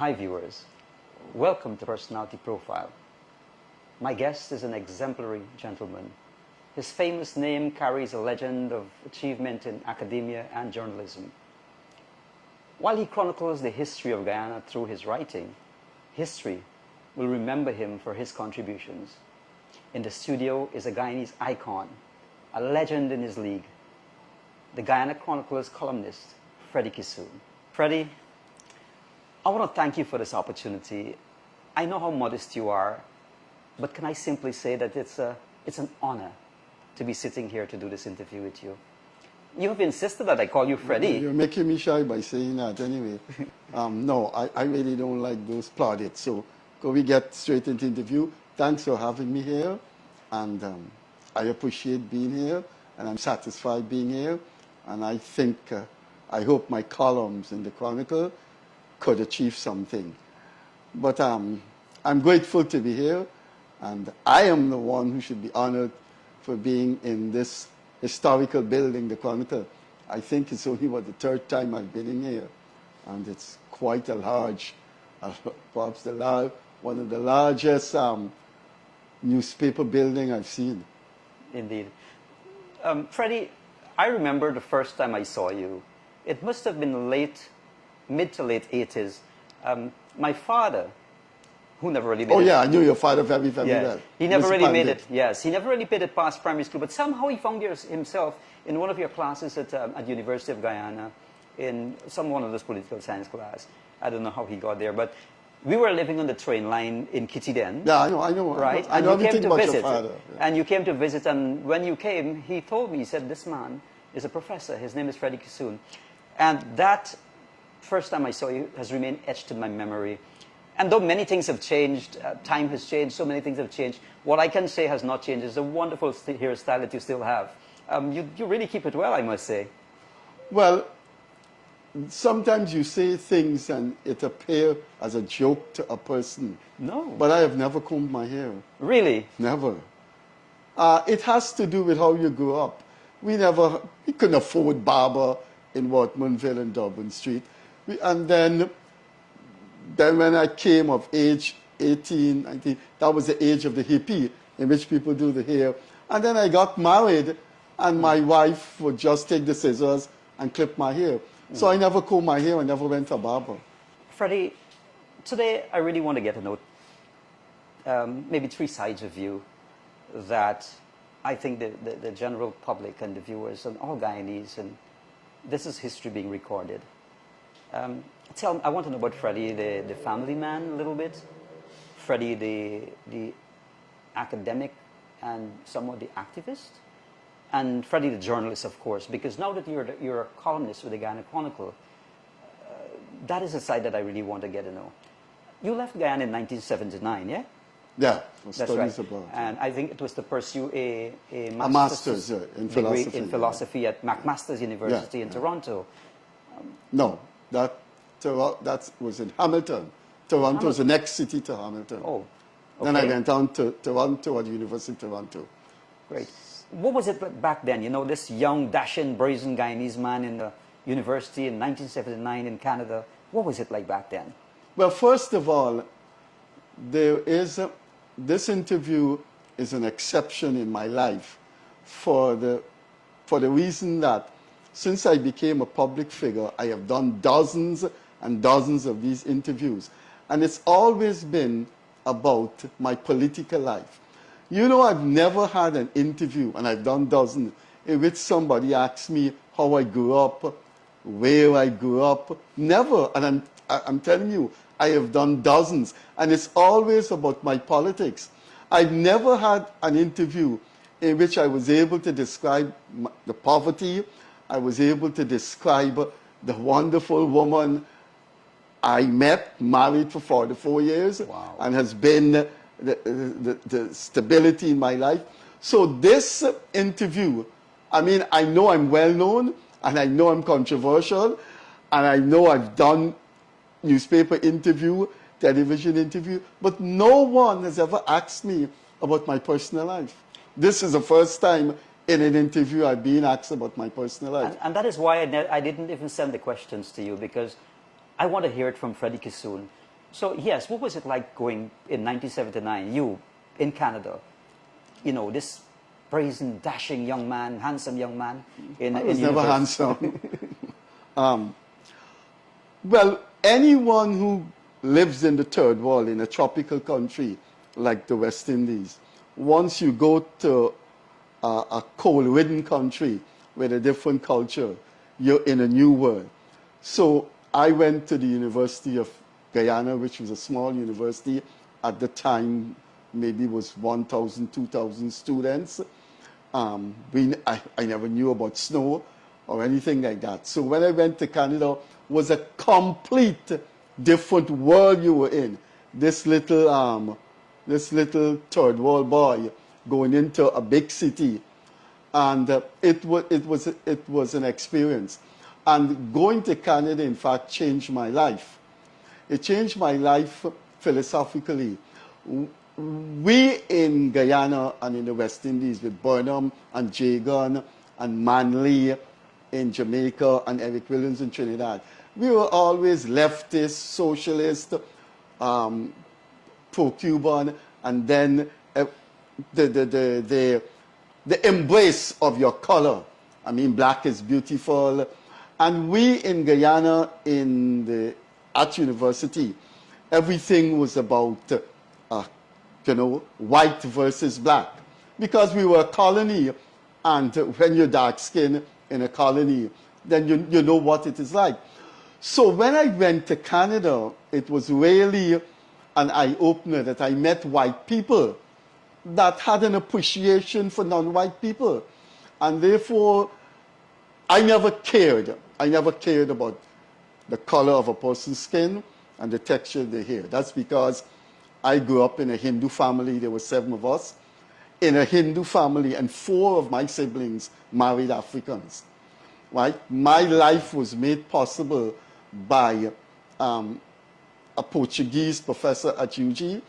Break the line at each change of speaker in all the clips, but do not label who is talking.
Hi viewers, welcome to Personality Profile. My guest is an exemplary gentleman. His famous name carries a legend of achievement in academia and journalism. While he chronicles the history of Guyana through his writing, history will remember him for his contributions. In the studio is a Guyanese icon, a legend in his league, the Guyana Chronicle'S Columnist Freddie Kissoon. Freddie, I want to thank you for this opportunity. I know how modest you are, but can I simply say that it's an honor to be sitting here to do this interview with you. You have insisted that I call you Freddie.
You're making me shy by saying that anyway. No, I really don't like those plaudits. So can we get straight into the interview? Thanks for having me here. And I appreciate being here. And I'm satisfied being here. And I think, I hope my columns in the Chronicle could achieve something. But I'm grateful to be here. And I am the one who should be honored for being in this historical building, the Chronicle. I think it's only, the third time I've been in here. And it's quite a large, perhaps one of the largest newspaper building I've seen.
Indeed. Freddie, I remember the first time I saw you. It must have been mid to late 80s. My father, who never really made it.
Oh yeah, I knew your father very, very well.
He never really made it, yes. He never really made it past primary school, but somehow he found himself in one of your classes at University of Guyana, in one of those political science class. I don't know how he got there, but we were living on the train line in Kitty then.
Yeah, I know.
Right?
I know
and you came
everything
to
about
visit,
your father. Yeah.
And you came to visit, and when you came, he told me, he said, this man is a professor. His name is Freddie Kissoon. And that first time I saw you has remained etched in my memory. And though many things have changed, time has changed, so many things have changed, what I can say has not changed is the wonderful hairstyle that you still have. You really keep it well, I must say.
Well, sometimes you say things and it appears as a joke to a person.
No.
But I have never combed my hair.
Really?
Never. It has to do with how you grew up. We couldn't afford barber in Wortmanville and Dublin Street. And then when I came of age, 18, 19, that was the age of the hippie, in which people do the hair. And then I got married, and my wife would just take the scissors and clip my hair. So I never combed my hair, I never went to a barber.
Freddie, today I really want to get to know maybe three sides of you that I think the general public and the viewers and all Guyanese, and this is history being recorded. I want to know about Freddie, the family man a little bit. Freddie, the academic and somewhat the activist. And Freddie, the journalist, of course, because now that you're a columnist with the Guyana Chronicle, that is a side that I really want to get to know. You left Guyana in 1979, yeah?
Yeah,
that's right. And I think it was to pursue a
master's in
degree
philosophy.
in philosophy at McMaster's University in Toronto.
No, that was in Hamilton. Toronto is the next city to Hamilton.
Oh, okay.
Then I went on to Toronto at the University of Toronto.
Great. What was it like back then? You know, this young, dashing, brazen Guyanese man in the university in 1979 in Canada. What was it like back then?
Well, first of all, this interview is an exception in my life for the reason that since I became a public figure, I have done dozens and dozens of these interviews. And it's always been about my political life. You know, I've never had an interview, and I've done dozens, in which somebody asks me how I grew up, where I grew up. Never. And I'm telling you, I have done dozens. And it's always about my politics. I've never had an interview in which I was able to describe the poverty. I was able to describe the wonderful woman I met, married for 44 years,
wow,
and has been the stability in my life. So this interview, I mean, I know I'm well known, and I know I'm controversial, and I know I've done newspaper interview, television interview, but no one has ever asked me about my personal life. This is the first time in an interview I've been asked about my personal life.
And that is why I didn't even send the questions to you, because I want to hear it from Freddie Kissoon. So yes, what was it like going in 1979, you in Canada, you know, this brazen, dashing young man, handsome young man
I was
in
never
university?
handsome. Well, anyone who lives in the third world, in a tropical country like the West Indies, once you go to a cold-ridden country with a different culture, you're in a new world. So I went to the University of Guyana, which was a small university. At the time, maybe it was 1,000, 2,000 students. I never knew about snow or anything like that. So when I went to Canada, it was a complete different world you were in. This little third world boy going into a big city, and it was an experience. And going to Canada, in fact, changed my life. It changed my life philosophically. We in Guyana and in the West Indies with Burnham and Jagan and Manley in Jamaica and Eric Williams in Trinidad, we were always leftist, socialist, pro-Cuban, and then the embrace of your color. I mean, black is beautiful. And we in Guyana, at university, everything was about, white versus black. Because we were a colony, and when you're dark-skinned in a colony, then you know what it is like. So when I went to Canada, it was really an eye-opener that I met white people that had an appreciation for non-white people. And therefore, I never cared. I never cared about the color of a person's skin and the texture of their hair. That's because I grew up in a Hindu family. There were 7 of us. In a Hindu family, and 4 of my siblings married Africans. Right? My life was made possible by a Portuguese professor at UG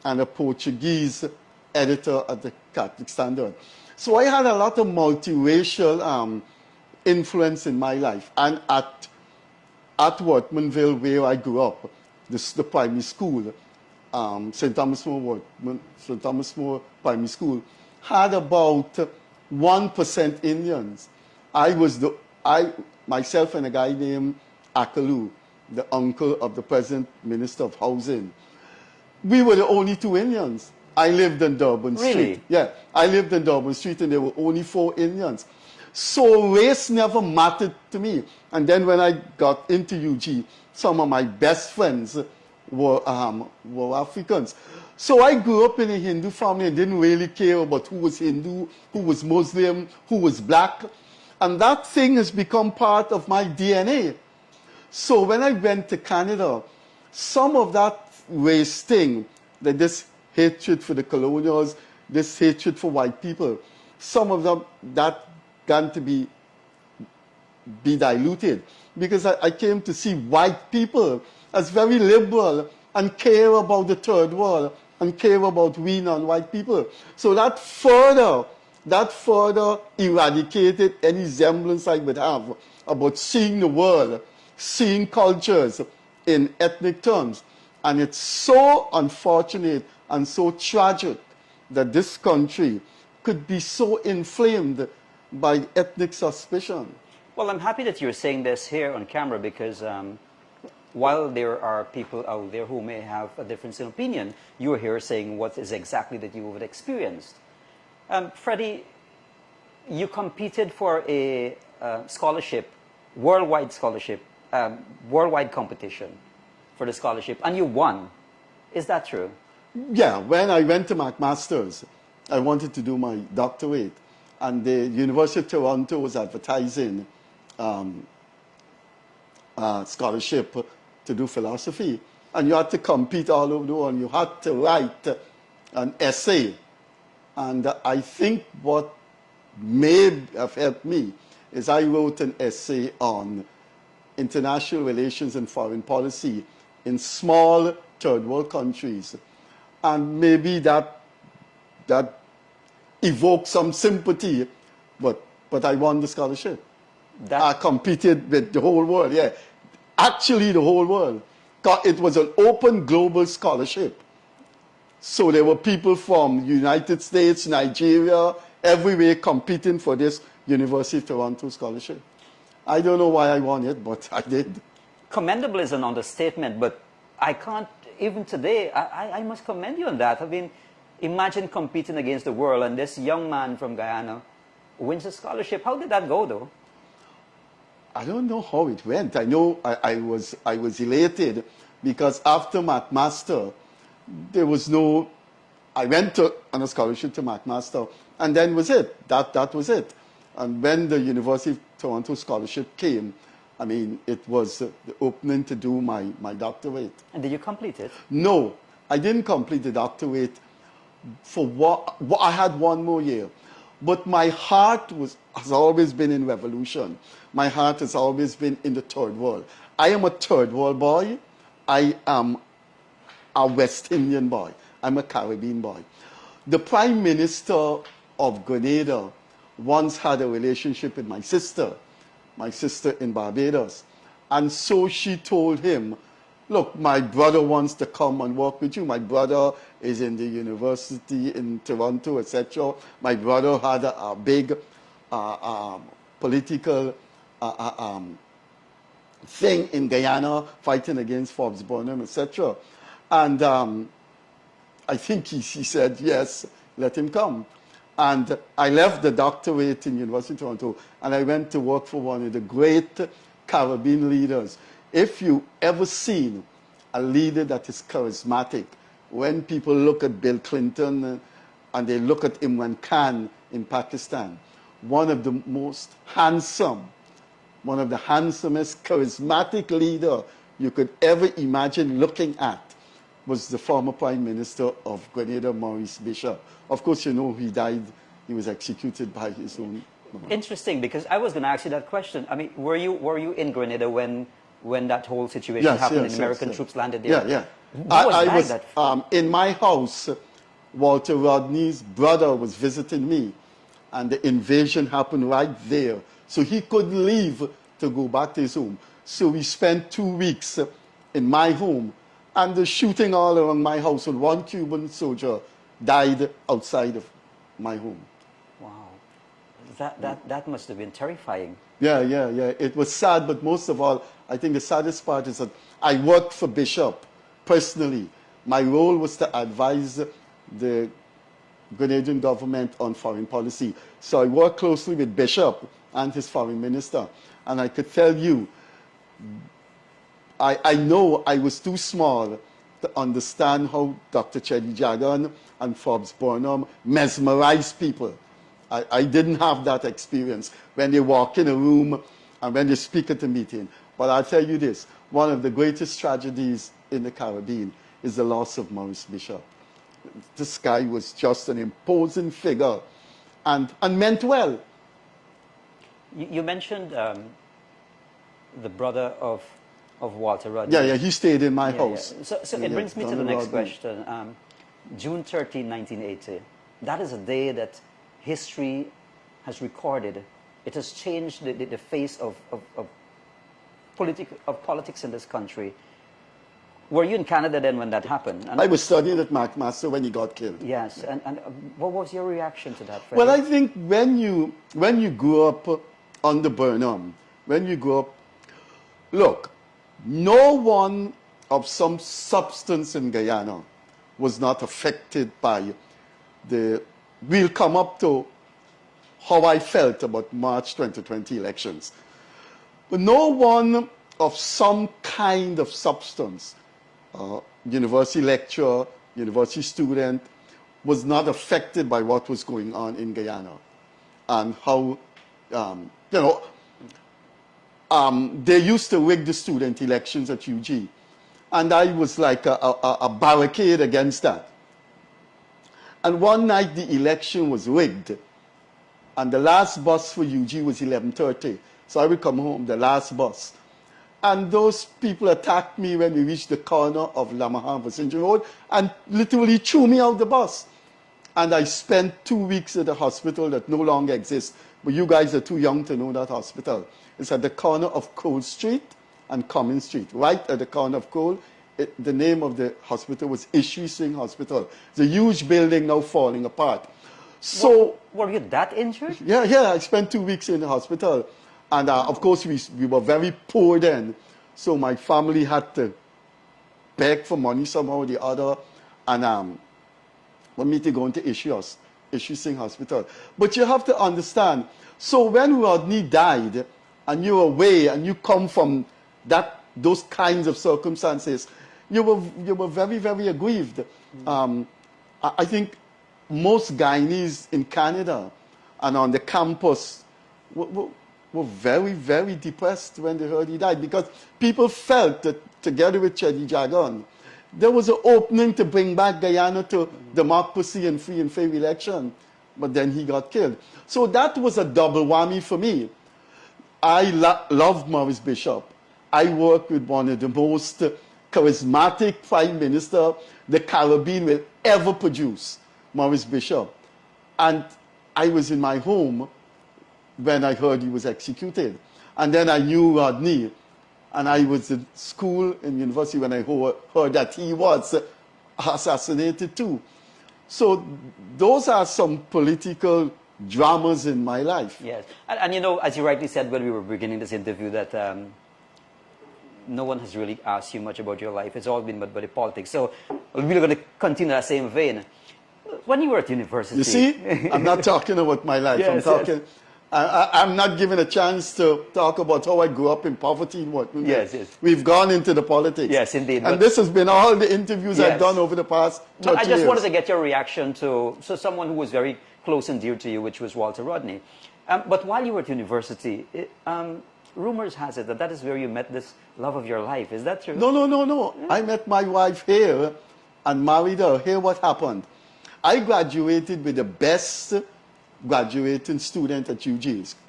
and a Portuguese editor at the Catholic Standard. So I had a lot of multiracial influence in my life. And at Wortmanville, where I grew up, the primary school, St. Thomas More Primary School, had about 1% Indians. Myself and a guy named Akalu, the uncle of the present Minister of Housing, we were the only 2 Indians. I lived in Durban Street.
Really?
Yeah, I lived in Durban Street, and there were only 4 Indians. So race never mattered to me. And then when I got into UG, some of my best friends were Africans. So I grew up in a Hindu family and didn't really care about who was Hindu, who was Muslim, who was black. And that thing has become part of my DNA. So when I went to Canada, some of that race thing, that this hatred for the colonials, this hatred for white people, some of them, that got to be diluted. Because I came to see white people as very liberal and care about the third world and care about we non-white people. So that further eradicated any semblance I would have about seeing the world, seeing cultures in ethnic terms. And it's so unfortunate and so tragic that this country could be so inflamed by ethnic suspicion.
Well, I'm happy that you're saying this here on camera because while there are people out there who may have a difference in opinion, you're here saying what is exactly that you would experienced. Freddie, you competed for a scholarship, worldwide competition for the scholarship, and you won. Is that true?
Yeah, when I went to McMaster's, I wanted to do my doctorate, and the University of Toronto was advertising scholarship to do philosophy, and you had to compete all over the world, and you had to write an essay. And I think what may have helped me is I wrote an essay on international relations and foreign policy in small third world countries. And maybe that evoked some sympathy, but I won the scholarship. I competed with the whole world, yeah. Actually, the whole world. it was an open global scholarship. So there were people from United States, Nigeria, everywhere competing for this University of Toronto scholarship. I don't know why I won it, but I did.
Commendable is an understatement, but I can't, even today, I must commend you on that. I mean, imagine competing against the world and this young man from Guyana wins a scholarship. How did that go, though?
I don't know how it went. I know I was elated because after McMaster, there was no, I went on a scholarship to McMaster, and then was it. That was it. And when the University of Toronto scholarship came, I mean, it was the opening to do my doctorate.
And did you complete it?
No, I didn't complete the doctorate for what I had one more year. But my heart has always been in revolution. My heart has always been in the third world. I am a third world boy. I am a West Indian boy. I'm a Caribbean boy. The Prime Minister of Grenada once had a relationship with my sister in Barbados. And so she told him, look, my brother wants to come and work with you. My brother is in the university in Toronto, etc. My brother had a big political thing in Guyana, fighting against Forbes Burnham, etc. And I think he said, yes, let him come. And I left the doctorate in University of Toronto, and I went to work for one of the great Caribbean leaders. If you ever seen a leader that is charismatic, when people look at Bill Clinton and they look at Imran Khan in Pakistan, one of the most handsome, one of the handsomest, charismatic leader you could ever imagine looking at was the former Prime Minister of Grenada, Maurice Bishop. Of course, you know, he died, he was executed by his own.
Interesting, because I was going to ask you that question. I mean, were you in Grenada when that whole situation happened and American troops landed there?
Yeah.
I was
in my house. Walter Rodney's brother was visiting me, and the invasion happened right there. So he couldn't leave to go back to his home. So we spent 2 weeks in my home, and the shooting all around my house, and one Cuban soldier died outside of my home.
Wow. That must have been terrifying.
Yeah. It was sad, but most of all, I think the saddest part is that I worked for Bishop personally. My role was to advise the Grenadian government on foreign policy. So I worked closely with Bishop and his foreign minister. And I could tell you, I know I was too small to understand how Dr. Chetty Jagan and Forbes Burnham mesmerized people. I didn't have that experience when they walk in a room and when they speak at a meeting. But I'll tell you this, one of the greatest tragedies in the Caribbean is the loss of Maurice Bishop. This guy was just an imposing figure and meant well.
You mentioned the brother of Walter Rodney.
Yeah, he stayed in my house.
Yeah. So it brings me to the next question. June 13, 1980. That is a day that history has recorded. It has changed the face of politics in this country. Were you in Canada then when that happened? And
I was studying at McMaster when he got killed.
Yes, and what was your reaction to that, Freddie?
Well, I think when you grew up under Burnham, when you grew up, look, no one of some substance in Guyana was not affected by we'll come up to how I felt about March 2020 elections. But no one of some kind of substance, university lecturer, university student, was not affected by what was going on in Guyana and how, they used to rig the student elections at UG. And I was like a barricade against that. And one night the election was rigged. And the last bus for UG was 11:30. So I would come home, the last bus. And those people attacked me when we reached the corner of Lamaha-Vicinity Road and literally threw me out the bus. And I spent 2 weeks at a hospital that no longer exists. But you guys are too young to know that hospital. It's at the corner of Cole Street and Common Street. Right at the corner of Cole the name of the hospital was Ishwi Singh Hospital. It's a huge building now falling apart. So,
were you that injured?
yeah, I spent 2 weeks in the hospital. And of course, we were very poor then. So my family had to beg for money somehow or the other. And want me to go into Ishwi Singh Hospital. But you have to understand, so when Rodney died, and you're away, and you come from those kinds of circumstances, you were very, very aggrieved. I think most Guyanese in Canada and on the campus were very, very depressed when they heard he died, because people felt that together with Chedi Jagan, there was an opening to bring back Guyana to democracy and free and fair election, but then he got killed. So that was a double whammy for me. I love Maurice Bishop. I worked with one of the most charismatic prime minister the Caribbean will ever produce, Maurice Bishop. And I was in my home when I heard he was executed. And then I knew Rodney. And I was at school and university when I heard that he was assassinated too. So those are some political dramas in my life.
Yes. And you know, as you rightly said when we were beginning this interview, that no one has really asked you much about your life. It's all been but the politics. So we're going to continue that same vein. When you were at university...
You see, I'm not talking about my life.
Yes,
I'm talking... Yes. I'm not given a chance to talk about how I grew up in poverty and what.
Yes, yes.
We've gone into the politics.
Yes, indeed.
And this has been all the interviews I've done over the past 30 years.
I just wanted to get your reaction to someone who was very close and dear to you, which was Walter Rodney. But while you were at university, rumors has it that is where you met this love of your life. Is that true?
No. Yeah. I met my wife here and married her. Here what happened. I graduated with the best graduating student at UG,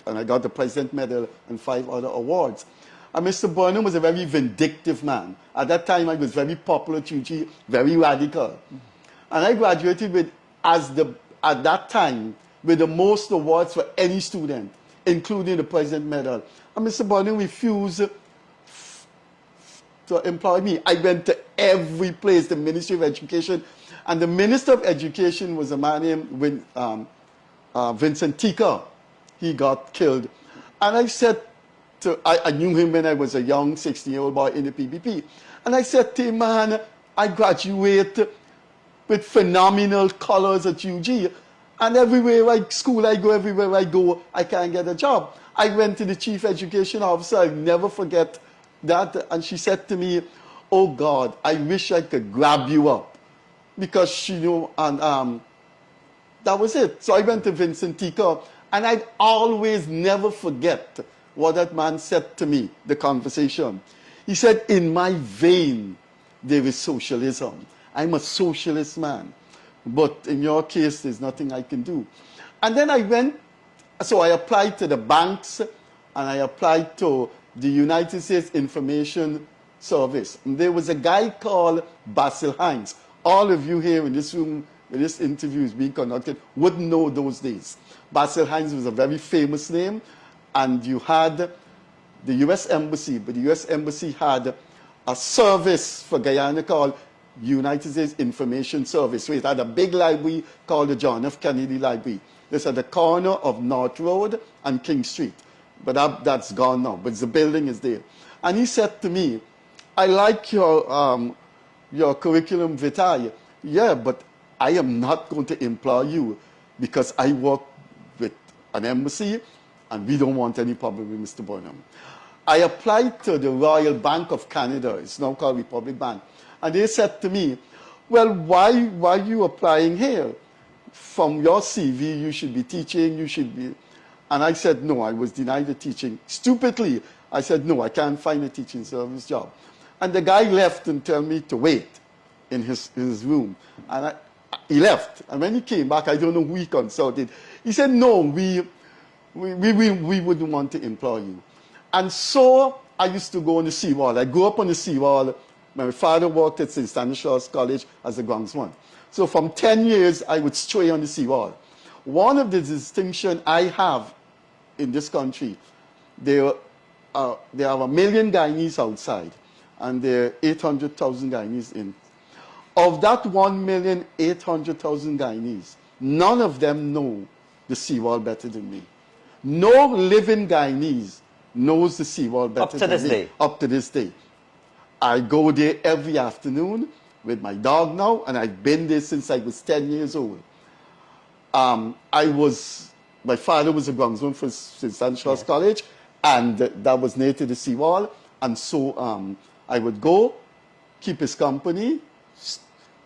and I got the President Medal and 5 other awards. And Mr. Burnham was a very vindictive man. At that time, I was very popular at UG, very radical. And I graduated with, at that time, with the most awards for any student, including the President Medal. And Mr. Burnham refused to employ me. I went to every place, the Ministry of Education, and the Minister of Education was a man named Vincent Tika. He got killed. And I said I knew him when I was a young 16-year-old boy in the PPP. And I said to him, man, I graduate with phenomenal colors at UG. And everywhere I go, I can't get a job. I went to the chief education officer. I'll never forget that. And she said to me, oh God, I wish I could grab you up. Because she knew, and that was it. So I went to Vincent Tika, and I'd always never forget what that man said to me, the conversation. He said, in my vein, there is socialism. I'm a socialist man. But in your case, there's nothing I can do. And then I applied to the banks, and I applied to the United States Information Service. And there was a guy called Basil Hines. All of you here in this room, when this interview is being conducted, wouldn't know those days. Basil Hines was a very famous name, and you had the U.S. Embassy, but the U.S. Embassy had a service for Guyana called United States Information Service. So it had a big library called the John F. Kennedy Library. It's at the corner of North Road and King Street. But that's gone now, but the building is there. And he said to me, I like your curriculum vitae. Yeah, but I am not going to employ you because I work with an embassy and we don't want any problem with Mr. Burnham. I applied to the Royal Bank of Canada. It's now called Republic Bank. And they said to me, well, why are you applying here? From your CV, you should be teaching, you should be... And I said, no, I was denied the teaching. Stupidly, I said, no, I can't find a teaching service job. And the guy left and told me to wait in his room. And he left. And when he came back, I don't know who he consulted. He said, no, we wouldn't want to employ you. And so I used to go on the seawall. I grew up on the seawall. My father worked at St. Stanislaus College as a groundsman. So from 10 years, I would stray on the seawall. One of the distinctions I have in this country, there are 1 million Guyanese outside. and there are 800,000 Guyanese in. Of that 1,800,000 Guyanese, none of them know the seawall better than me. No living Guyanese knows the seawall better than me.
Up to this day?
Up to this day. I go there every afternoon with my dog now, and I've been there since I was 10 years old. My father was a groundsman for St. Stanislaus College, and that was near to the seawall. And so I would go, keep his company,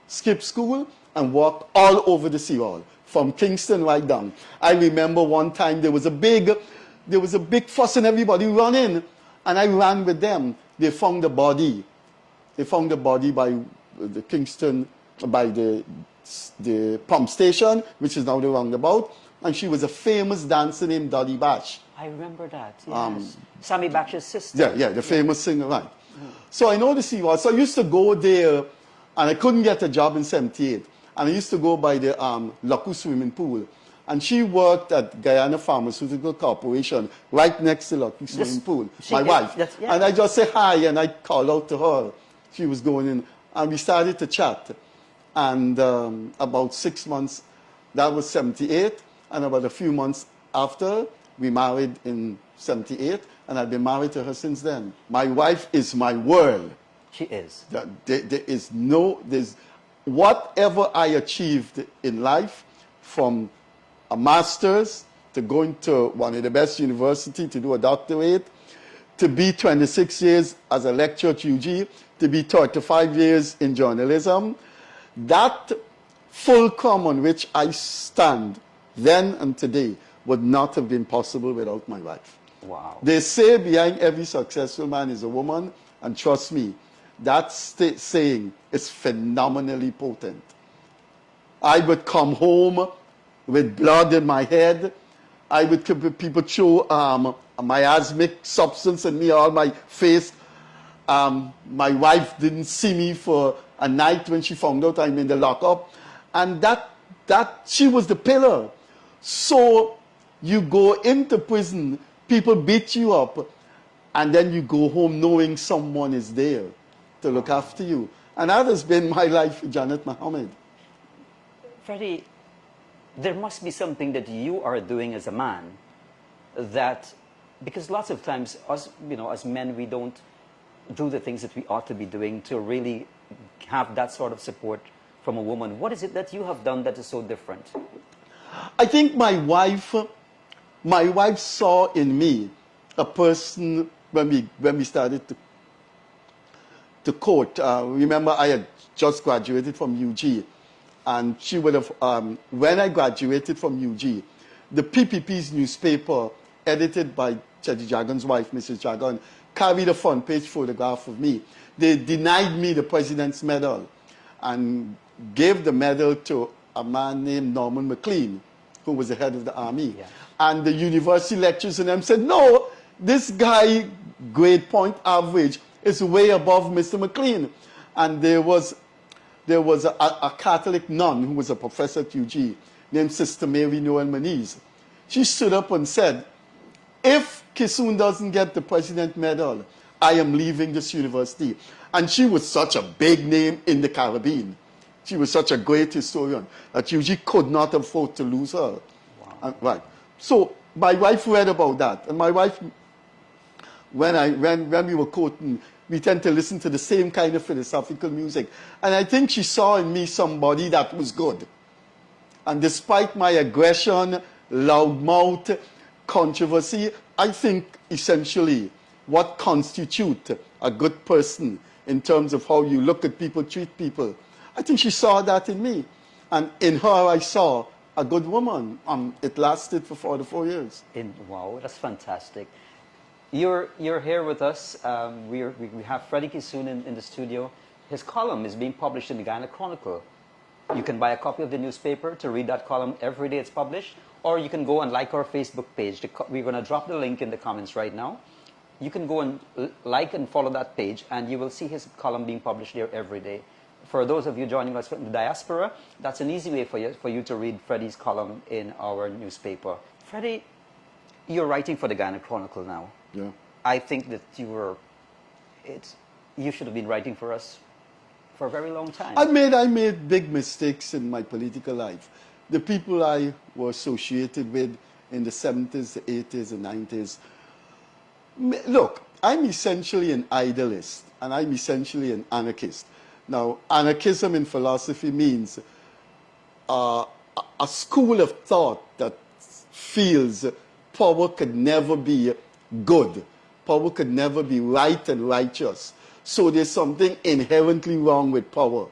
skip school, and walk all over the seawall, from Kingston right down. I remember one time there was a big fuss and everybody ran in, and I ran with them. They found the body. They found the body by the Kingston, by the pump station, which is now the roundabout, and she was a famous dancer named Dolly Bash.
I remember that, yes. Sammy Bash's sister.
Yeah, the famous singer, right. So I know the seawall. So I used to go there, and I couldn't get a job in 78. And I used to go by the Laku swimming pool. And she worked at Guyana Pharmaceutical Corporation, right next to Laku swimming pool, my wife. And I just say hi, and I called out to her. She was going in, and we started to chat. And about 6 months, that was 78, and about a few months after, we married in 78, and I've been married to her since then. My wife is my world.
She is.
There's whatever I achieved in life, from a master's to going to one of the best universities to do a doctorate, to be 26 years as a lecturer at UG, to be 35 years in journalism, that fulcrum on which I stand then and today would not have been possible without my wife.
Wow.
They say behind every successful man is a woman, and trust me, that saying is phenomenally potent. I would come home with blood in my head. I would people throw miasmic substance in me, all my face. My wife didn't see me for a night when she found out I'm in the lockup. And that she was the pillar. So you go into prison, people beat you up, and then you go home knowing someone is there to look after you. And that has been my life with Janet Mohammed.
Freddie, there must be something that you are doing as a man that, because lots of times us, as men, we don't do the things that we ought to be doing to really have that sort of support from a woman. What is it that you have done that is so different?
I think my wife saw in me a person when we started to court. Remember, I had just graduated from UG, and she would have, when I graduated from UG, the PPP's newspaper, edited by Chetty Jagan's wife, Mrs. Jagan, carried a front page photograph of me. They denied me the President's Medal and gave the medal to a man named Norman McLean, who was the head of the army. Yeah. And the university lecturers and them said, no, this guy, grade point average, is way above Mr. McLean. And there was a Catholic nun who was a professor at UG named Sister Mary Noel Maniz. She stood up and said, if Kissoon doesn't get the President's Medal, I am leaving this university. And she was such a big name in the Caribbean. She was such a great historian that UG could not afford to lose her. Wow. Right. So my wife read about that. And my wife, when we were quoting, we tend to listen to the same kind of philosophical music. And I think she saw in me somebody that was good. And despite my aggression, loudmouth, controversy, I think essentially what constitutes a good person in terms of how you look at people, treat people, I think she saw that in me. And in her, I saw a good woman. It lasted for 44 years.
Wow, that's fantastic. You're here with us. We have Freddie Kissoon in the studio. His column is being published in the Guyana Chronicle. You can buy a copy of the newspaper to read that column every day it's published, or you can go and like our Facebook page. We're going to drop the link in the comments right now. You can go and like and follow that page, and you will see his column being published there every day. For those of you joining us from the diaspora, that's an easy way for you to read Freddie's column in our newspaper. Freddie, you're writing for the Guyana Chronicle now.
Yeah.
I think that you should have been writing for us for a very long time.
I made big mistakes in my political life. The people I was associated with in the 70s, the 80s, and 90s. Look, I'm essentially an idealist, and I'm essentially an anarchist. Now, anarchism in philosophy means a school of thought that feels power could never be good. Power could never be right and righteous. So there's something inherently wrong with power.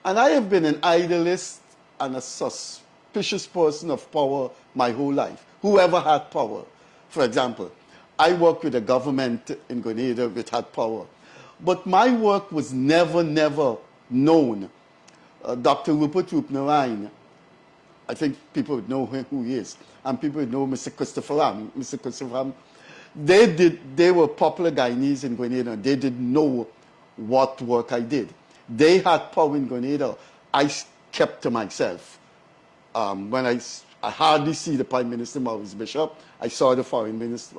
And I have been an idealist and a suspicious person of power my whole life. Whoever had power. For example, I worked with a government in Grenada which had power. But my work was never known. Dr. Rupert Roopnaraine, I think people would know who he is, and people would know Mr. Christopher Ram. Mr. Christopher Ram, they were popular Guyanese in Grenada. They didn't know what work I did. They had power in Grenada. I kept to myself. When I hardly see the Prime Minister, Maurice Bishop. I saw the Foreign Minister.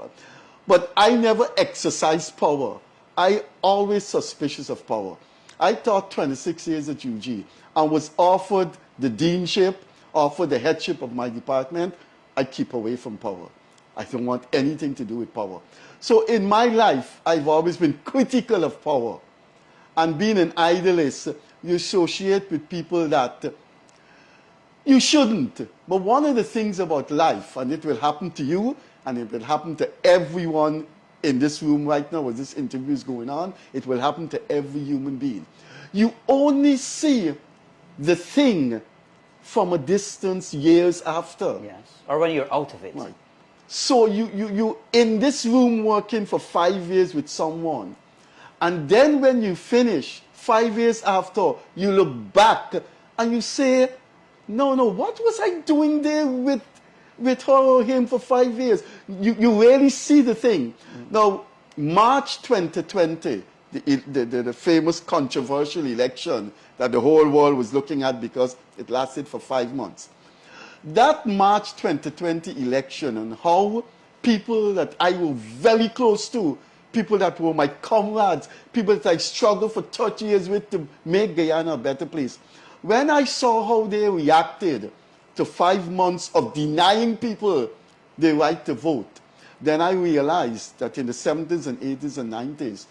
But I never exercised power. I always suspicious of power. I taught 26 years at UG and was offered the deanship, offered the headship of my department. I keep away from power. I don't want anything to do with power. So in my life, I've always been critical of power. And being an idealist, you associate with people that you shouldn't. But one of the things about life, and it will happen to you, and it will happen to everyone in this room right now as this interview is going on, it will happen to every human being. You only see the thing from a distance years after.
Yes, or when you're out of it.
Right. So you in this room working for 5 years with someone, and then when you finish, 5 years after, you look back and you say, no, what was I doing there with her or him for 5 years? You really see the thing. Now, March 2020, the famous controversial election that the whole world was looking at because it lasted for 5 months. That March 2020 election and how people that I were very close to, people that were my comrades, people that I struggled for 30 years with to make Guyana a better place. When I saw how they reacted to 5 months of denying people the right to vote, then I realized that in the 70s and 80s and 90s,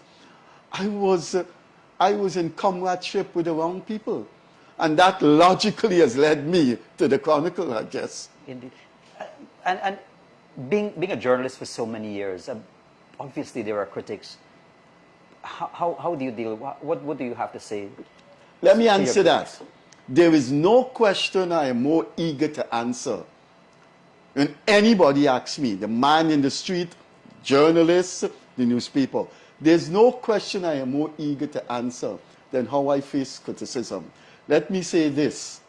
I was in comradeship with the wrong people. And that logically has led me to the Chronicle, I guess.
Indeed. And being a journalist for so many years, obviously there are critics. How do you deal? What do you have to say?
Let me answer that. There is no question I am more eager to answer. When anybody asks me, the man in the street, journalists, the newspaper, there's no question I am more eager to answer than how I face criticism. Let me say this.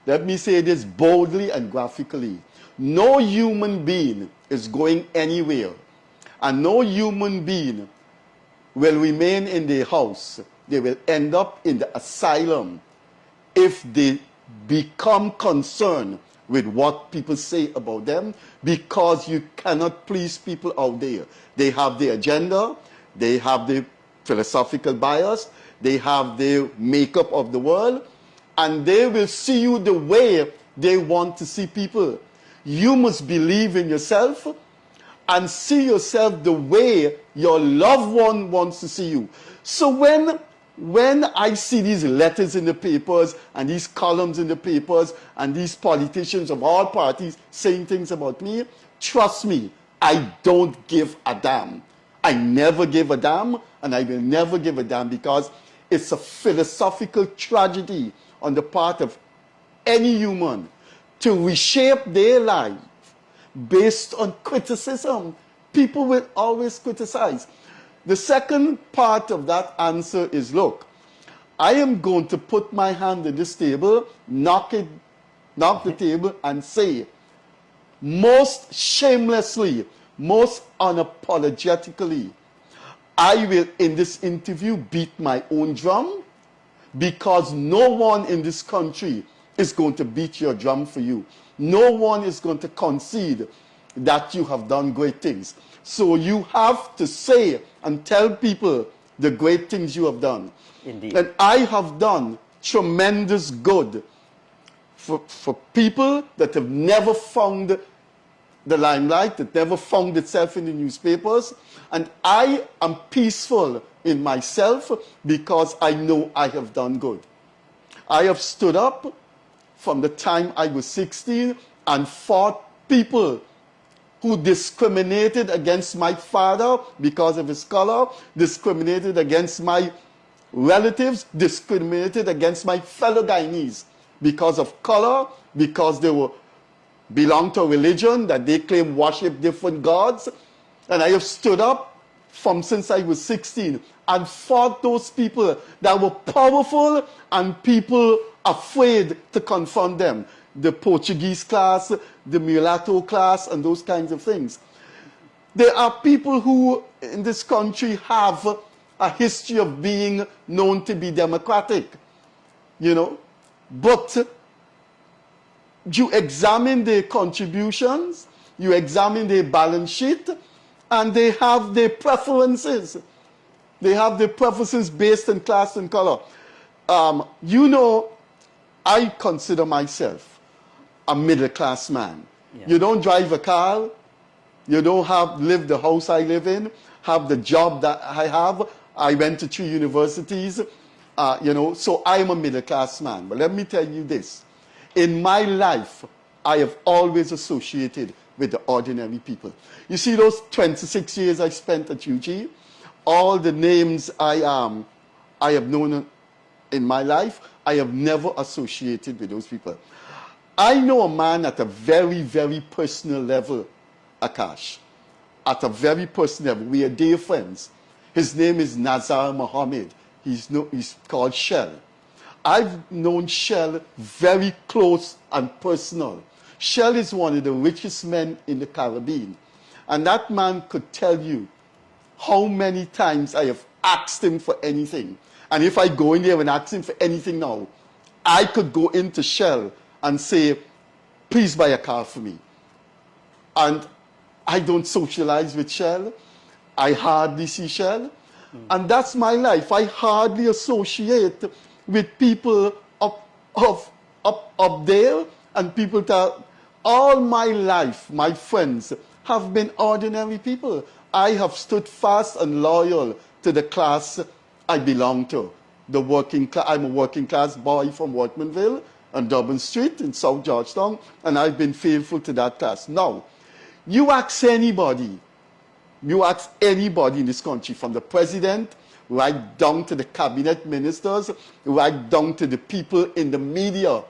Let me say this boldly and graphically. No human being is going anywhere, and no human being will remain in their house. They will end up in the asylum if they become concerned with what people say about them, because you cannot please people out there. They have their agenda, they have their philosophical bias, they have their makeup of the world, and they will see you the way they want to see people. You must believe in yourself and see yourself the way your loved one wants to see you. So when I see these letters in the papers and these columns in the papers and these politicians of all parties saying things about me, trust me, I don't give a damn. I never give a damn, and I will never give a damn, because it's a philosophical tragedy on the part of any human to reshape their life based on criticism. People will always criticize. The second part of that answer is, look, I am going to put my hand on this table, knock the table, and say, most shamelessly, most unapologetically, I will, in this interview, beat my own drum, because no one in this country is going to beat your drum for you. No one is going to concede that you have done great things. So you have to say and tell people the great things you have done.
Indeed.
And I have done tremendous good for people that have never found the limelight, that never found itself in the newspapers. And I am peaceful in myself because I know I have done good. I have stood up from the time I was 16 and fought people who discriminated against my father because of his color, discriminated against my relatives, discriminated against my fellow Guyanese because of color, because they belonged to a religion that they claim worship different gods. And I have stood up since I was 16 and fought those people that were powerful and people afraid to confront them. The Portuguese class, the mulatto class, and those kinds of things. There are people who in this country have a history of being known to be democratic, you know, but you examine their contributions, you examine their balance sheet, and they have their preferences. They have their preferences based on class and color. You know, I consider myself a middle-class man.
Yeah.
You don't drive a car, you don't live the house I live in, have the job that I have. I went to 3 universities, you know, so I'm a middle-class man. But let me tell you this. In my life, I have always associated with the ordinary people. You see those 26 years I spent at UG, all the names I have known in my life, I have never associated with those people. I know a man at a very, very personal level, Akash. At a very personal level. We are dear friends. His name is Nazar Mohammed. He's called Shell. I've known Shell very close and personal. Shell is one of the richest men in the Caribbean. And that man could tell you how many times I have asked him for anything. And if I go in there and ask him for anything now, I could go into Shell and say, please buy a car for me. And I don't socialize with Shell. I hardly see Shell. And that's my life. I hardly associate with people up there, and people that all my life, my friends have been ordinary people. I have stood fast and loyal to the class I belong to. I'm a working class boy from Workmanville on Dublin Street in South Georgetown, and I've been faithful to that class. Now, you ask anybody in this country, from the president right down to the cabinet ministers, right down to the people in the media,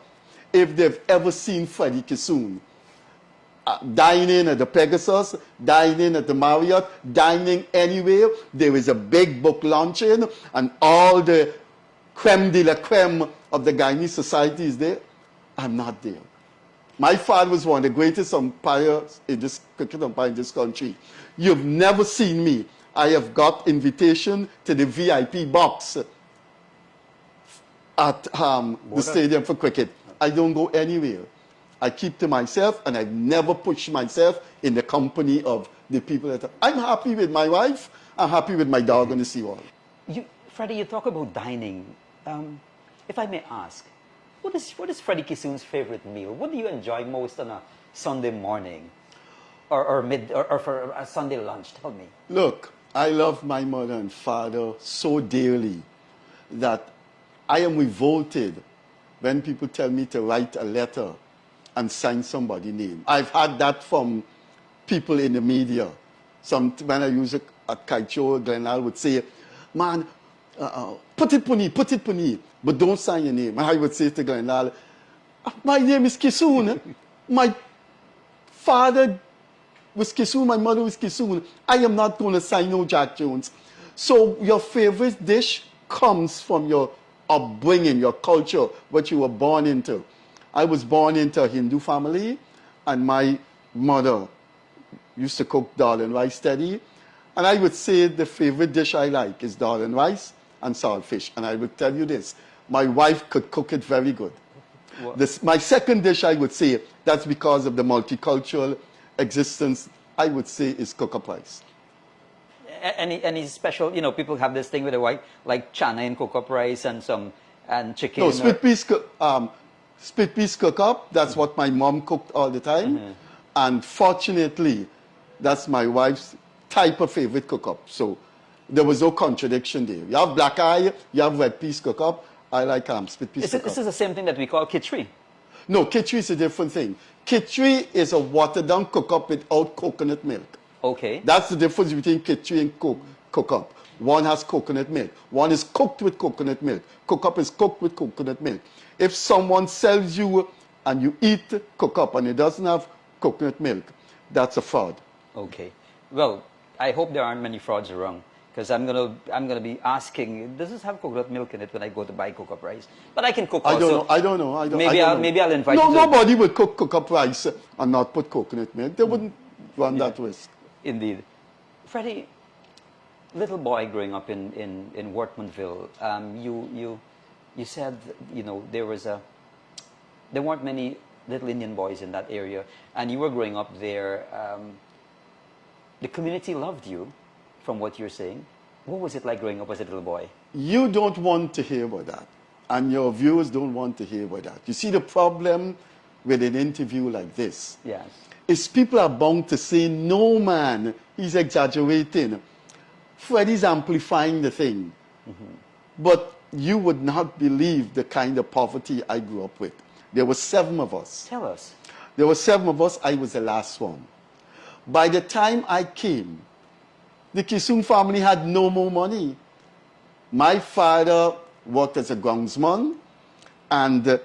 if they've ever seen Freddie Kissoon dining at the Pegasus, dining at the Marriott, dining anywhere, there is a big book launching, and all the creme de la creme of the Guyanese society is there. I'm not there. My father was one of the greatest umpires in this cricket umpire in this country. You've never seen me. I have got invitation to the VIP box at the stadium for cricket. I don't go anywhere. I keep to myself, and I've never pushed myself in the company of the people that I'm happy with my wife. I'm happy with my dog on the seawall.
Freddie, you talk about dining. If I may ask, what is Freddie Kissoon's favorite meal? What do you enjoy most on a Sunday morning, or for a Sunday lunch? Tell me.
Look, I love my mother and father so dearly that I am revolted when people tell me to write a letter and sign somebody's name. I've had that from people in the media. When I use a kaicho, Glenal would say, man, put it for me, but don't sign your name. And I would say to Glenal, my name is Kissoon. My father was Kissoon, my mother was Kissoon. I am not going to sign no Jack Jones. So your favorite dish comes from your upbringing, your culture, what you were born into. I was born into a Hindu family, and my mother used to cook dal and rice steady. And I would say the favorite dish I like is dal and rice and saltfish. And I would tell you this, my wife could cook it very good. My second dish, I would say, that's because of the multicultural existence, I would say, is cook-up rice.
any special, people have this thing with the white, like chana and cook-up rice and chicken.
No, split peas cook up. That's what my mom cooked all the time. And fortunately, that's my wife's type of favorite cook up. So there was no contradiction there. You have black eye, you have red peas cook up. I like split peas cook up.
This is the same thing that we call khichdi.
No, khichdi is a different thing. Khichdi is a watered down cook up without coconut milk.
Okay.
That's the difference between khichdi and cook up. One has coconut milk. One is cooked with coconut milk. Cook up is cooked with coconut milk. If someone sells you and you eat cook up and it doesn't have coconut milk, that's a fraud.
Okay. Well, I hope there aren't many frauds around, because I'm gonna be asking, does this have coconut milk in it when I go to buy cook-up rice? But I can cook also.
I don't know.
Maybe I'll invite you.
Nobody would cook up rice and not put coconut milk. They wouldn't run that risk.
Indeed. Freddie, little boy growing up in Wortmanville, you said, there weren't many little Indian boys in that area, and you were growing up there. The community loved you, from what you're saying. What was it like growing up as a little boy?
You don't want to hear about that, and your viewers don't want to hear about that. You see, the problem with an interview like this is people are bound to say, no man, he's exaggerating. Freddie's amplifying the thing. But you would not believe the kind of poverty I grew up with. There were 7 of us.
Tell us.
There were 7 of us. I was the last one. By the time I came, the Kissoon family had no more money. My father worked as a groundsman, and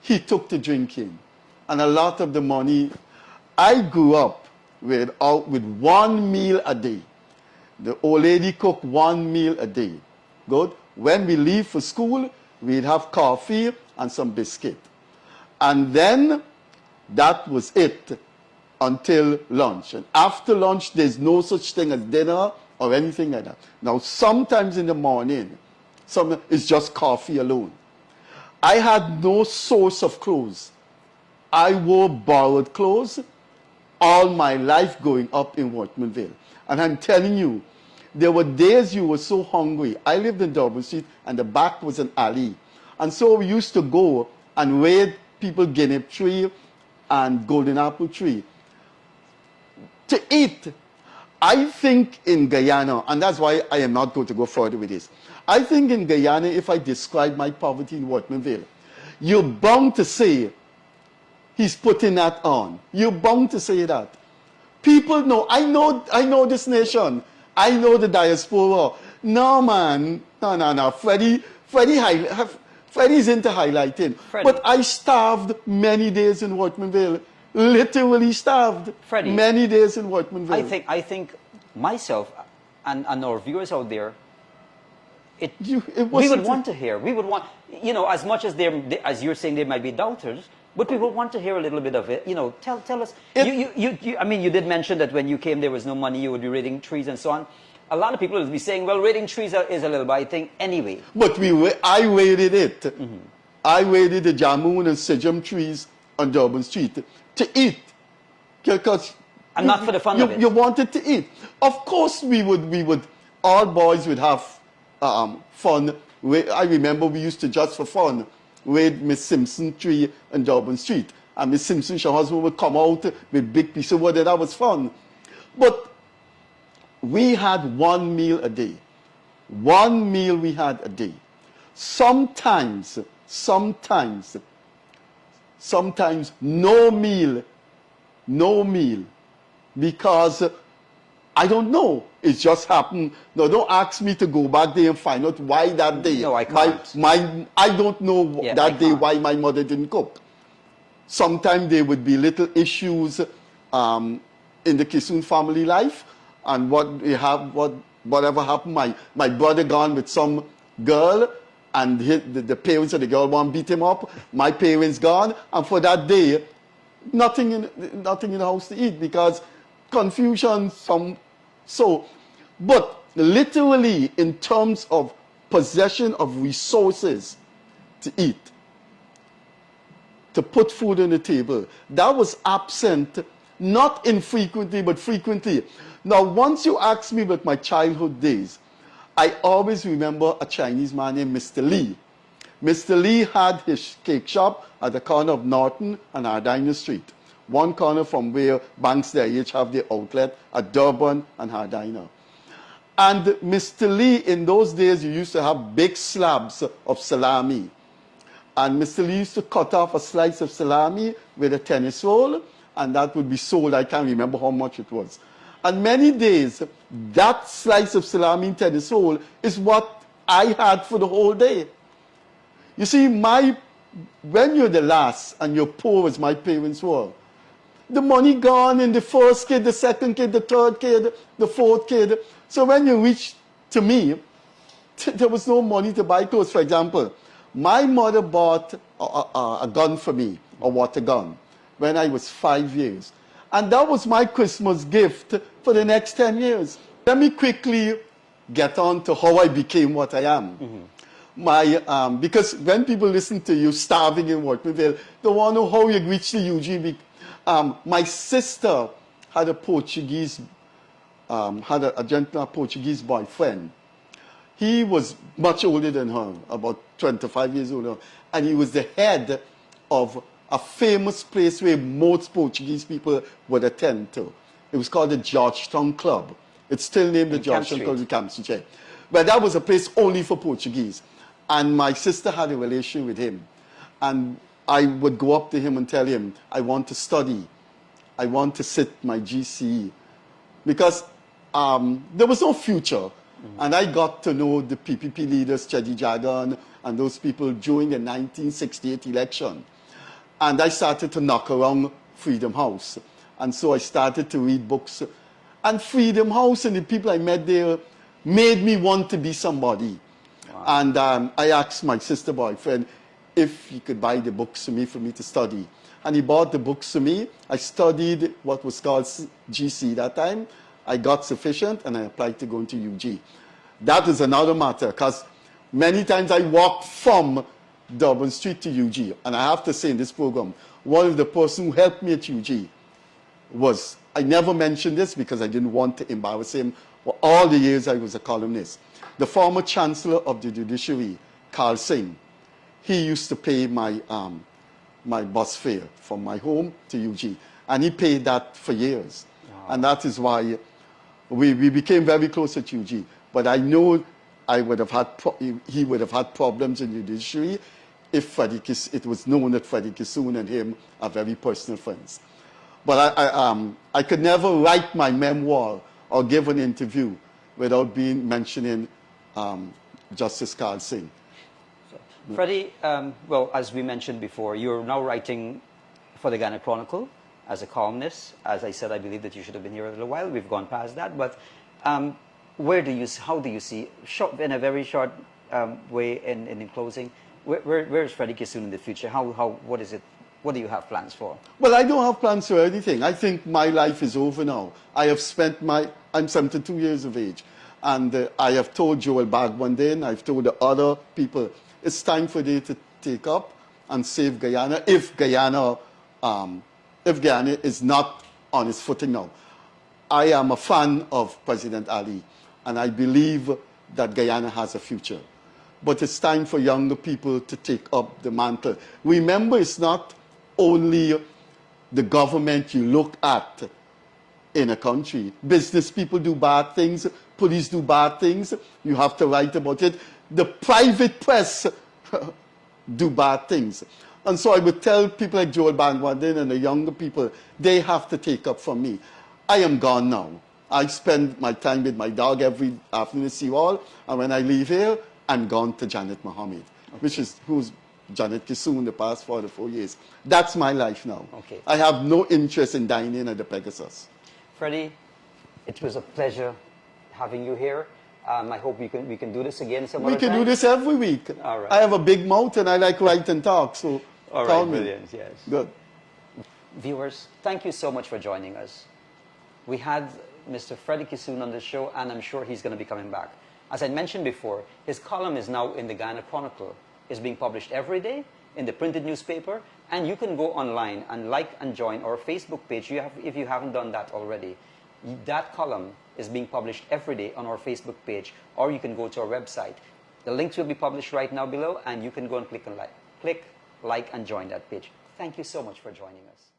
he took to drinking. And a lot of the money, I grew up with 1 meal a day. The old lady cooked 1 meal a day. Good. When we leave for school, we'd have coffee and some biscuit. And then that was it until lunch. And after lunch, there's no such thing as dinner or anything like that. Now, sometimes in the morning, it's just coffee alone. I had no source of clothes. I wore borrowed clothes all my life growing up in Wortmanville. And I'm telling you, there were days you were so hungry. I lived in Dublin Street, and the back was an alley. And so we used to go and raid people guinea tree and golden apple tree to eat. I think in Guyana, and that's why I am not going to go further with this. I think in Guyana, if I describe my poverty in Wortmanville, you're bound to say, he's putting that on. You're bound to say that. People know, I know this nation. I know the diaspora. No, man. No. Freddie's into highlighting.
Freddie.
But I starved many days in Wortmanville. Literally starved.
Freddie,
many days in Wortmanville.
I think myself and our viewers out there, we would want to hear. We would want, as much as as you're saying, there might be doubters, but we would want to hear a little bit of it. Tell us. I mean, you did mention that when you came, there was no money. You would be raiding trees and so on. A lot of people would be saying, well, raiding trees is a little bit thing anyway.
But I raided it. I raided the Jamun and Sejam trees on Dublin Street to eat. Because
and not for the fun of it.
You wanted to eat. Of course we would, all boys would have fun. I remember we used to, just for fun, raid Miss Simpson tree on Dublin Street. And Miss Simpson, her husband, would come out with big piece of wood, and that was fun. But we had 1 meal a day. 1 meal we had a day. Sometimes no meal, because I don't know. It just happened. No, don't ask me to go back there and find out why that day.
No, I can't.
I don't know that day why my mother didn't cook. Sometimes there would be little issues in the Kissoon family life, and whatever happened. My brother gone with some girl, and the parents of the girl want to beat him up. My parents gone, and for that day, nothing in the house to eat because confusion. But literally, in terms of possession of resources to eat, to put food on the table, that was absent, not infrequently, but frequently. Now, once you ask me about my childhood days, I always remember a Chinese man named Mr. Lee. Mr. Lee had his cake shop at the corner of Norton and Hardina Street. One corner from where Banks DIH have their outlet at Durban and Hardina. And Mr. Lee, in those days, you used to have big slabs of salami. And Mr. Lee used to cut off a slice of salami with a tennis roll, and that would be sold. I can't remember how much it was. And many days, that slice of salami and tennis roll is what I had for the whole day. You see, when you're the last and you're poor as my parents were, the money gone in the first kid, the second kid, the third kid, the fourth kid. So when you reach to me, there was no money to buy clothes. For example, my mother bought a gun for me, a water gun, when I was 5 years. And that was my Christmas gift for the next 10 years. Let me quickly get on to how I became what I am. Mm-hmm. Because when people listen to you starving in Waterville, they want to know how you reached the UG. My sister had a Portuguese, a gentleman Portuguese boyfriend. He was much older than her, about 25 years older, and he was the head of a famous place where most Portuguese people would attend to. It was called the Georgetown Club. It's still named the Georgetown Club in Camp Street. But that was a place only for Portuguese. And my sister had a relation with him. And I would go up to him and tell him, I want to study. I want to sit my GCE. Because there was no future. Mm-hmm. And I got to know the PPP leaders, Chedi Jagan, and those people during the 1968 election. And I started to knock around Freedom House. And so I started to read books. And Freedom House and the people I met there made me want to be somebody. Wow. And I asked my sister boyfriend if he could buy the books for me to study. And he bought the books for me. I studied what was called GC that time. I got sufficient and I applied to go into UG. That is another matter, because many times I walked from Durban Street to UG. And I have to say in this program, one of the person who helped me at UG was, I never mentioned this because I didn't want to embarrass him, for all the years I was a columnist. The former Chancellor of the Judiciary, Carl Singh, he used to pay my, my bus fare from my home to UG. And he paid that for years. Wow. And that is why we became very close at UG. But I know he would have had problems in the judiciary if it was known that Freddie Kissoon and him are very personal friends. But I could never write my memoir or give an interview without mentioning Justice Carl Singh.
Freddie, well, as we mentioned before, you're now writing for the Guyana Chronicle as a columnist. As I said, I believe that you should have been here a little while. We've gone past that. But how do you see, in a very short way, in closing, where is Freddie Kissoon in the future? What is it? What do you have plans for?
Well, I don't have plans for anything. I think my life is over now. I'm 72 years of age. And I have told Joel Bag one day, and I've told the other people, it's time for them to take up and save Guyana if Guyana is not on its footing now. I am a fan of President Ali, and I believe that Guyana has a future. But it's time for younger people to take up the mantle. Remember, it's not only the government you look at in a country. Business people do bad things, police do bad things, you have to write about it. The private press do bad things. And so I would tell people like Joel Bangwadin and the younger people, they have to take up from me. I am gone now. I spend my time with my dog every afternoon at Seawall, and when I leave here, I'm gone to Janet Mohammed, who's Janet Kissoon the past 4 years. That's my life now.
Okay.
I have no interest in dining at the Pegasus.
Freddie, it was a pleasure having you here. I hope we can do this again some other time.
We can do this every week.
All right.
I have a big mouth and I like write and talk, so
all
call
right,
me.
brilliant, yes.
Good.
Viewers, thank you so much for joining us. We had Mr. Freddie Kissoon on the show, and I'm sure he's going to be coming back. As I mentioned before, his column is now in the Guyana Chronicle. It's being published every day in the printed newspaper, and you can go online and like and join our Facebook page if you haven't done that already. That column is being published every day on our Facebook page, or you can go to our website. The links will be published right now below, and you can go and click, and like, and join that page. Thank you so much for joining us.